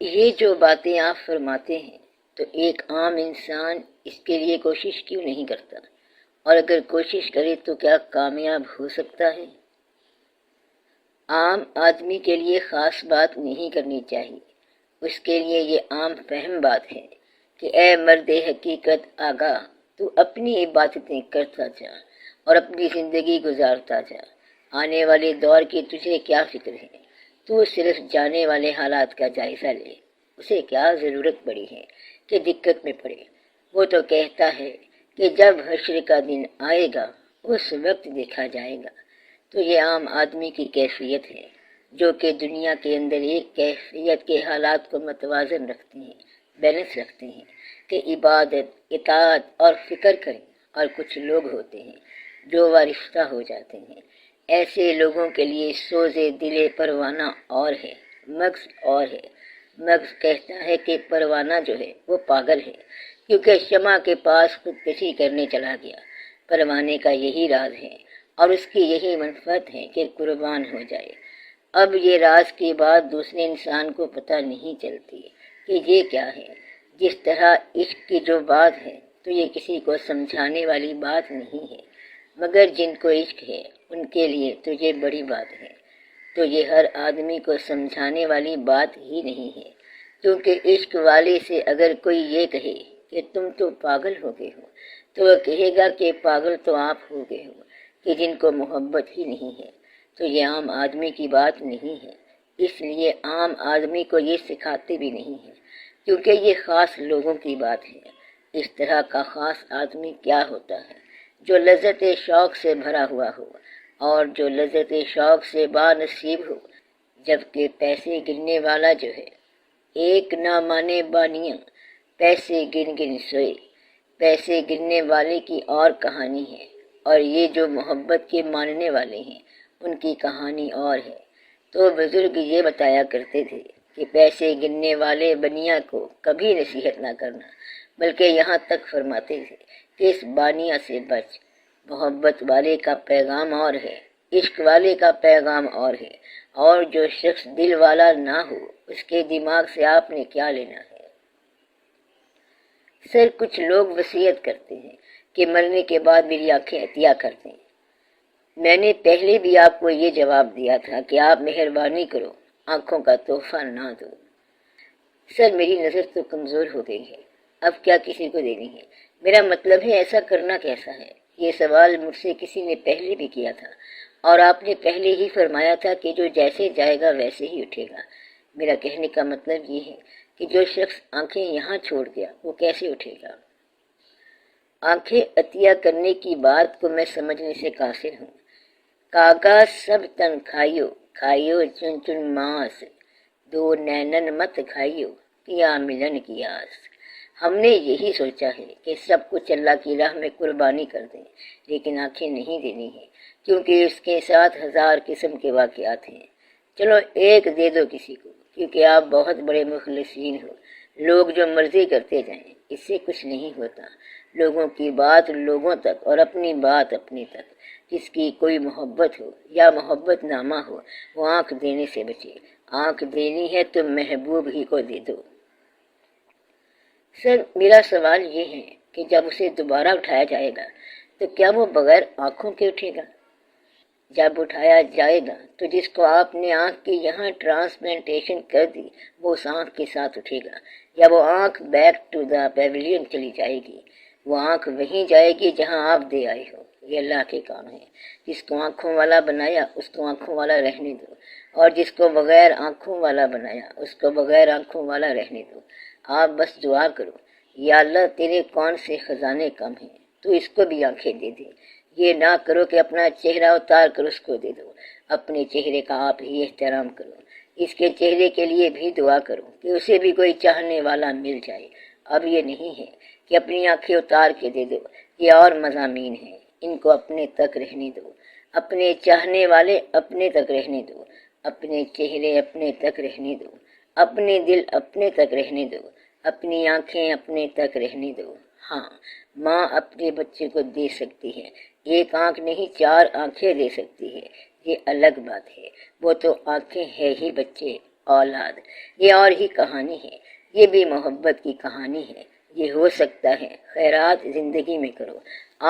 یہ جو باتیں آپ فرماتے ہیں تو ایک عام انسان اس کے لیے کوشش کیوں نہیں کرتا؟ اور اگر کوشش کرے تو کیا کامیاب ہو سکتا ہے؟ عام آدمی کے لیے خاص بات نہیں کرنی چاہیے، اس کے لیے یہ عام فہم بات ہے کہ اے مرد حقیقت آگاہ، تو اپنی عبادتیں کرتا جا اور اپنی زندگی گزارتا جا۔ آنے والے دور کی تجھے کیا فکر ہے؟ تو صرف جانے والے حالات کا جائزہ لے، اسے کیا ضرورت پڑی ہے کہ دقت میں پڑے؟ وہ تو کہتا ہے کہ جب حشر کا دن آئے گا اس وقت دیکھا جائے گا۔ تو یہ عام آدمی کی کیفیت ہے جو کہ دنیا کے اندر ایک کیفیت کے حالات کو متوازن رکھتے ہیں، بیلنس رکھتے ہیں کہ عبادت، اطاعت اور فکر کریں، اور کچھ لوگ ہوتے ہیں جو وارفتہ ہو جاتے ہیں۔ ایسے لوگوں کے لیے سوز دل پروانہ اور ہے، مغز اور ہے۔ مغز کہتا ہے کہ پروانہ جو ہے وہ پاگل ہے کیونکہ شمع کے پاس خودکشی کرنے چلا گیا۔ پروانے کا یہی راز ہے اور اس کی یہی منفعت ہے کہ قربان ہو جائے۔ اب یہ راز کی بات دوسرے انسان کو پتہ نہیں چلتی کہ یہ کیا ہے۔ جس طرح عشق کی جو بات ہے تو یہ کسی کو سمجھانے والی بات نہیں ہے، مگر جن کو عشق ہے ان کے لیے تو یہ بڑی بات ہے۔ تو یہ ہر آدمی کو سمجھانے والی بات ہی نہیں ہے، کیونکہ عشق والے سے اگر کوئی یہ کہے کہ تم تو پاگل ہو گئے ہو، تو وہ کہے گا کہ پاگل تو آپ ہو گئے ہو کہ جن کو محبت ہی نہیں ہے۔ تو یہ عام آدمی کی بات نہیں ہے، اس لیے عام آدمی کو یہ سکھاتے بھی نہیں ہیں، کیونکہ یہ خاص لوگوں کی بات ہے۔ اس طرح کا خاص آدمی کیا ہوتا ہے؟ جو لذت شوق سے بھرا ہوا ہو اور جو لذت شوق سے بانصیب ہو، جبکہ پیسے گننے والا جو ہے ایک نہ مانے بانیاں، پیسے گن گن سوئے۔ پیسے گننے والے کی اور کہانی ہے اور یہ جو محبت کے ماننے والے ہیں ان کی کہانی اور ہے۔ تو بزرگ یہ بتایا کرتے تھے کہ پیسے گننے والے بنیا کو کبھی نصیحت نہ کرنا، بلکہ یہاں تک فرماتے تھے کہ اس بانیہ سے بچ۔ محبت والے کا پیغام اور ہے، عشق والے کا پیغام اور ہے، اور جو شخص دل والا نہ ہو اس کے دماغ سے آپ نے کیا لینا ہے؟ سر کچھ لوگ وصیت کرتے ہیں کہ مرنے کے بعد میری آنکھیں عطیہ کر دیں۔ میں نے پہلے بھی آپ کو یہ جواب دیا تھا کہ آپ مہربانی کرو آنکھوں کا تحفہ نہ دو۔ سر میری نظر تو کمزور ہو گئی ہے، اب کیا کسی کو دینی ہے؟ میرا مطلب ہے ایسا کرنا کیسا ہے؟ یہ سوال مجھ سے کسی نے پہلے بھی کیا تھا اور آپ نے پہلے ہی فرمایا تھا کہ جو جیسے جائے گا ویسے ہی اٹھے گا۔ میرا کہنے کا مطلب یہ ہے کہ جو شخص آنکھیں یہاں چھوڑ گیا وہ کیسے اٹھے گا؟ آنکھیں عطیہ کرنے کی بات کو میں سمجھنے سے قاصر ہوں۔ کاغا سب تن کھائیو، کھائیو چن چن ماس، دو نینن مت کھائیو، کیا ملن کی آس۔ ہم نے یہی سوچا ہے کہ سب کچھ اللہ کی راہ میں قربانی کر دیں، لیکن آنکھیں نہیں دینی ہیں کیونکہ اس کے ساتھ 1000 قسم کے واقعات ہیں۔ چلو ایک دے دو کسی کو، کیونکہ آپ بہت بڑے مخلصین ہو۔ لوگ جو مرضی کرتے جائیں، اس سے کچھ نہیں ہوتا۔ لوگوں کی بات لوگوں تک اور اپنی بات اپنی تک۔ جس کی کوئی محبت ہو یا محبت نامہ ہو وہ آنکھ دینے سے بچے۔ آنکھ دینی ہے تو محبوب ہی کو دے دو۔ سر میرا سوال یہ ہے کہ جب اسے دوبارہ اٹھایا جائے گا تو کیا وہ بغیر آنکھوں کے اٹھے گا؟ جب اٹھایا جائے گا تو جس کو آپ نے آنکھ کی یہاں ٹرانسپلانٹیشن کر دی وہ اس آنکھ کے ساتھ اٹھے گا، یا وہ آنکھ بیک ٹو دا پیویلین چلی جائے گی؟ وہ آنکھ وہیں جائے گی جہاں آپ دے آئے ہو۔ یہ اللہ کے کام ہے۔ جس کو آنکھوں والا بنایا اس کو آنکھوں والا رہنے دو، اور جس کو بغیر آنکھوں والا بنایا اس کو بغیر آنکھوں والا رہنے دو۔ آپ بس دعا کرو، یا اللہ تیرے کون سے خزانے کم ہیں، تو اس کو بھی آنکھیں دے دے۔ یہ نہ کرو کہ اپنا چہرہ اتار کر اس کو دے دو۔ اپنے چہرے کا آپ ہی احترام کرو۔ اس کے چہرے کے لیے بھی دعا کرو کہ اسے بھی کوئی چاہنے والا مل جائے۔ اب یہ نہیں ہے کہ اپنی آنکھیں اتار کے دے دو، یہ اور مضامین ہیں، ان کو اپنے تک رہنے دو۔ اپنے چاہنے والے اپنے تک رہنے دو، اپنے چہرے اپنے تک رہنے دو، اپنے دل اپنے تک رہنے دو، اپنی آنکھیں اپنے تک رہنے دو۔ ہاں، ماں اپنے بچے کو دے سکتی ہے، ایک آنکھ نہیں 4 آنکھیں دے سکتی ہے، یہ الگ بات ہے۔ وہ تو آنکھیں ہے ہی بچے اولاد، یہ اور ہی کہانی ہے، یہ بھی محبت کی کہانی ہے۔ یہ ہو سکتا ہے خیرات زندگی میں کرو،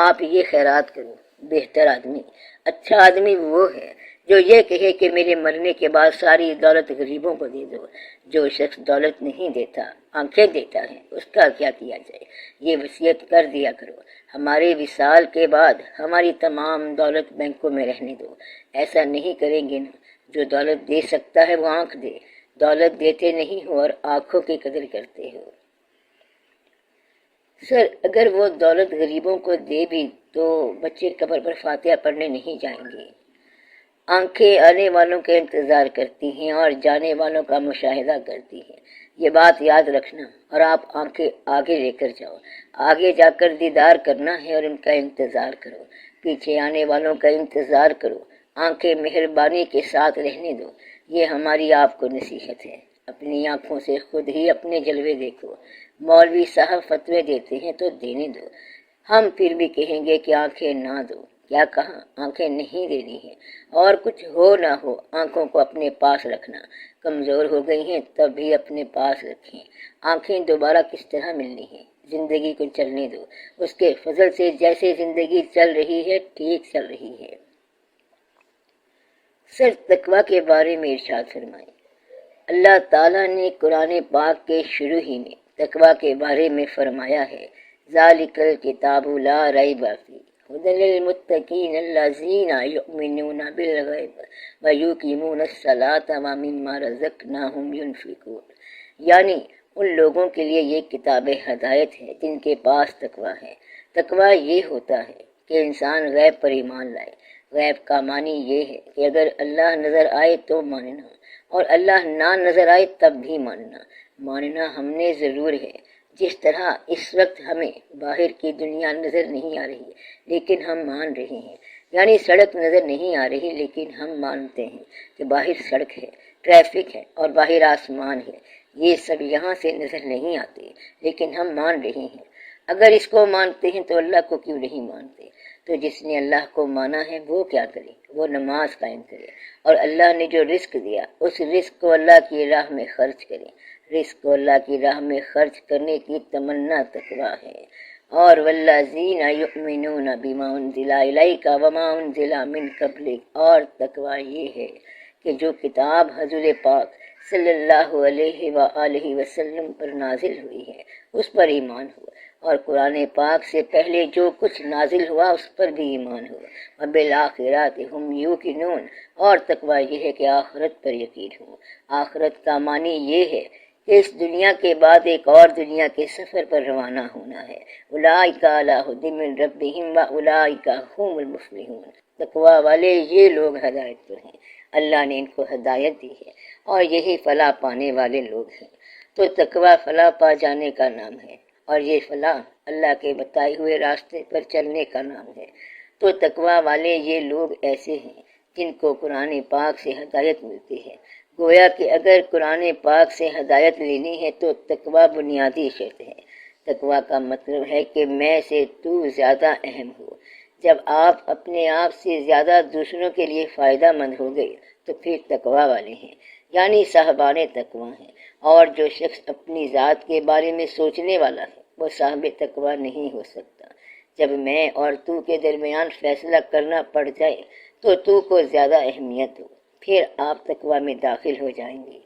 آپ یہ خیرات کرو۔ بہتر آدمی، اچھا آدمی وہ ہے جو یہ کہے کہ میرے مرنے کے بعد ساری دولت غریبوں کو دے دو۔ جو شخص دولت نہیں دیتا، آنکھیں دیتا ہے، اس کا کیا کیا جائے؟ یہ وصیت کر دیا کرو، ہمارے وصال کے بعد ہماری تمام دولت بینکوں میں رہنے دو۔ ایسا نہیں کریں گے نا؟ جو دولت دے سکتا ہے وہ آنکھ دے، دولت دیتے نہیں ہو اور آنکھوں کی قدر کرتے ہو۔ سر، اگر وہ دولت غریبوں کو دے بھی تو بچے قبر پر فاتحہ پڑھنے نہیں جائیں گے۔ آنکھیں آنے والوں کا انتظار کرتی ہیں اور جانے والوں کا مشاہدہ کرتی ہیں، یہ بات یاد رکھنا، اور آپ آنکھیں آگے لے کر جاؤ۔ آگے جا کر دیدار کرنا ہے اور ان کا انتظار کرو، پیچھے آنے والوں کا انتظار کرو۔ آنکھیں مہربانی کے ساتھ رہنے دو، یہ ہماری آپ کو نصیحت ہے۔ اپنی آنکھوں سے خود ہی اپنے جلوے دیکھو۔ مولوی صاحب فتوے دیتے ہیں تو دینے دو، ہم پھر بھی کہیں گے کہ آنکھیں نہ دو۔ کیا کہا؟ آنکھیں نہیں دینی ہیں، اور کچھ ہو نہ ہو آنکھوں کو اپنے پاس رکھنا۔ کمزور ہو گئی ہیں تب بھی اپنے پاس رکھیں۔ آنکھیں دوبارہ کس طرح ملنی ہیں؟ زندگی کو چلنے دو، اس کے فضل سے جیسے زندگی چل رہی ہے ٹھیک چل رہی ہے۔ سر، تقویٰ کے بارے میں ارشاد فرمائیں۔ اللہ تعالیٰ نے قرآن پاک کے شروع ہی میں تقویٰ کے بارے میں فرمایا ہے، ذالک الکتاب لا ریب فیہ ھدی للمتقین الذین یؤمنون بالغیب ویقیمون الصلاۃ ومما رزقناہم ینفقون، یعنی ان لوگوں کے لیے یہ کتاب ہدایت ہے جن کے پاس تقویٰ ہے۔ تقویٰ یہ ہوتا ہے کہ انسان غیب پر ایمان لائے۔ غیب کا معنی یہ ہے کہ اگر اللہ نظر آئے تو ماننا، اور اللہ نہ نظر آئے تب بھی ماننا۔ ماننا ہم نے ضرور ہے، جس طرح اس وقت ہمیں باہر کی دنیا نظر نہیں آ رہی لیکن ہم مان رہے ہیں، یعنی سڑک نظر نہیں آ رہی لیکن ہم مانتے ہیں کہ باہر سڑک ہے، ٹریفک ہے اور باہر آسمان ہے۔ یہ سب یہاں سے نظر نہیں آتے لیکن ہم مان رہے ہیں۔ اگر اس کو مانتے ہیں تو اللہ کو کیوں نہیں مانتے؟ تو جس نے اللہ کو مانا ہے وہ کیا کرے؟ وہ نماز قائم کرے، اور اللہ نے جو رزق دیا اس رزق کو اللہ کی راہ میں خرچ کرے۔ رزق کو اللہ کی راہ میں خرچ کرنے کی تمنا تقویٰ ہے۔ اور والذین یؤمنون بما انزل الیک وما انزل من قبلک، اور تقویٰ یہ ہے کہ جو کتاب حضور پاک صلی اللہ علیہ وآلہ وسلم پر نازل ہوئی ہے اس پر ایمان ہو، اور قرآن پاک سے پہلے جو کچھ نازل ہوا اس پر بھی ایمان ہو۔ وبالآخرات ہم یوقنون، اور تقویٰ یہ ہے کہ آخرت پر یقین ہو۔ آخرت کا معنی یہ ہے کہ اس دنیا کے بعد ایک اور دنیا کے سفر پر روانہ ہونا ہے۔ اولئک علی ھدی من ربہم واولئک ھم المفلحون، تقویٰ والے یہ لوگ ہدایت پر ہیں، اللہ نے ان کو ہدایت دی ہے اور یہی فلاح پانے والے لوگ ہیں۔ تو تقویٰ فلاح پا جانے کا نام ہے، اور یہ فلاح اللہ کے بتائے ہوئے راستے پر چلنے کا نام ہے۔ تو تقویٰ والے یہ لوگ ایسے ہیں جن کو قرآن پاک سے ہدایت ملتی ہے۔ گویا کہ اگر قرآن پاک سے ہدایت لینی ہے تو تقویٰ بنیادی شرط ہے۔ تقویٰ کا مطلب ہے کہ میں سے تو زیادہ اہم ہو۔ جب آپ اپنے آپ سے زیادہ دوسروں کے لیے فائدہ مند ہو گئے تو پھر تقویٰ والے ہیں، یعنی صاحبان تقویٰ ہیں۔ اور جو شخص اپنی ذات کے بارے میں سوچنے والا ہے وہ صاحب تقویٰ نہیں ہو سکتا۔ جب میں اور تو کے درمیان فیصلہ کرنا پڑ جائے تو تو کو زیادہ اہمیت ہو، پھر آپ تقویٰ میں داخل ہو جائیں گے۔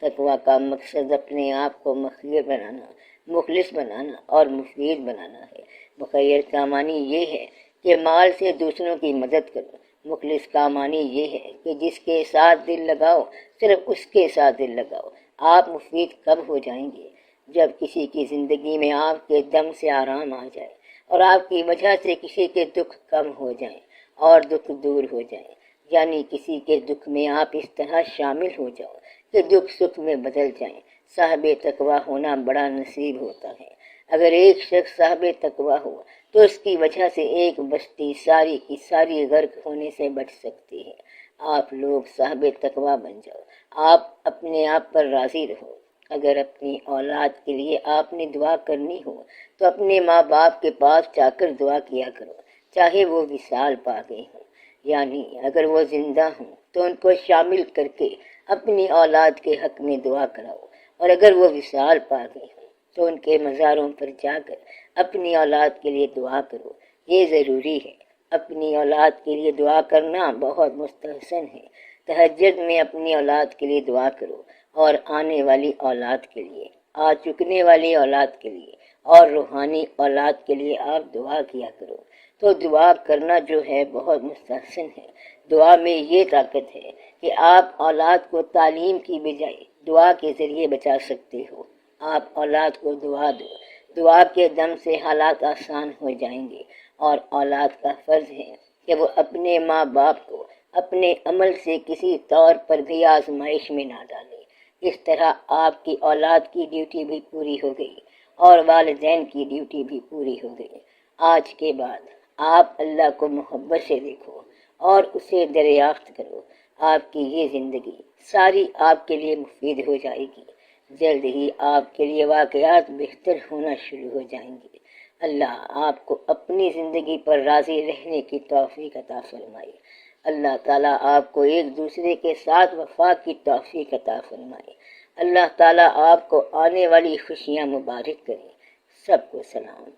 تقویٰ کا مقصد اپنے آپ کو مخیر بنانا، مخلص بنانا اور مفید بنانا ہے۔ مخیر کا معنی یہ ہے کہ مال سے دوسروں کی مدد کرو۔ مخلص کا معنی یہ ہے کہ جس کے ساتھ دل لگاؤ صرف اس کے ساتھ دل لگاؤ۔ آپ مفید کب ہو جائیں گے؟ جب کسی کی زندگی میں آپ کے دم سے آرام آ جائے اور آپ کی وجہ سے کسی کے دکھ کم ہو جائیں اور دکھ دور ہو جائیں، یعنی کسی کے دکھ میں آپ اس طرح شامل ہو جاؤ کہ دکھ سکھ میں بدل جائیں۔ صاحب تقویٰ ہونا بڑا نصیب ہوتا ہے۔ اگر ایک شخص صاحب تقویٰ ہو تو اس کی وجہ سے ایک بستی ساری کی ساری غرق ہونے سے بچ سکتی ہے۔ آپ لوگ صاحب تقویٰ بن جاؤ۔ آپ اپنے آپ پر راضی رہو۔ اگر اپنی اولاد کے لیے آپ نے دعا کرنی ہو تو اپنے ماں باپ کے پاس جا کر دعا کیا کرو، چاہے وہ وصال پا گئے ہوں، یعنی اگر وہ زندہ ہوں تو ان کو شامل کر کے اپنی اولاد کے حق میں دعا کراؤ، اور اگر وہ وصال پا گئے تو ان کے مزاروں پر جا کر اپنی اولاد کے لیے دعا کرو، یہ ضروری ہے۔ اپنی اولاد کے لیے دعا کرنا بہت مستحسن ہے۔ تہجد میں اپنی اولاد کے لیے دعا کرو، اور آنے والی اولاد کے لیے، آ چکنے والی اولاد کے لیے، اور روحانی اولاد کے لیے آپ دعا کیا کرو۔ تو دعا کرنا جو ہے بہت مستحسن ہے۔ دعا میں یہ طاقت ہے کہ آپ اولاد کو تعلیم کی بجائے دعا کے ذریعے بچا سکتے ہو۔ آپ اولاد کو دعا دو، دعا کے دم سے حالات آسان ہو جائیں گے، اور اولاد کا فرض ہے کہ وہ اپنے ماں باپ کو اپنے عمل سے کسی طور پر بھی آزمائش میں نہ ڈالے۔ اس طرح آپ کی اولاد کی ڈیوٹی بھی پوری ہو گئی، اور والدین کی ڈیوٹی بھی پوری ہو گئی۔ آج کے بعد آپ اللہ کو محبت سے دیکھو اور اسے دریافت کرو۔ آپ کی یہ زندگی ساری آپ کے لیے مفید ہو جائے گی۔ جلد ہی آپ کے لیے واقعات بہتر ہونا شروع ہو جائیں گے۔ اللہ آپ کو اپنی زندگی پر راضی رہنے کی توفیق عطا فرمائے۔ اللہ تعالیٰ آپ کو ایک دوسرے کے ساتھ وفا کی توفیق عطا فرمائے۔ اللہ تعالیٰ آپ کو آنے والی خوشیاں مبارک کرے۔ سب کو سلام۔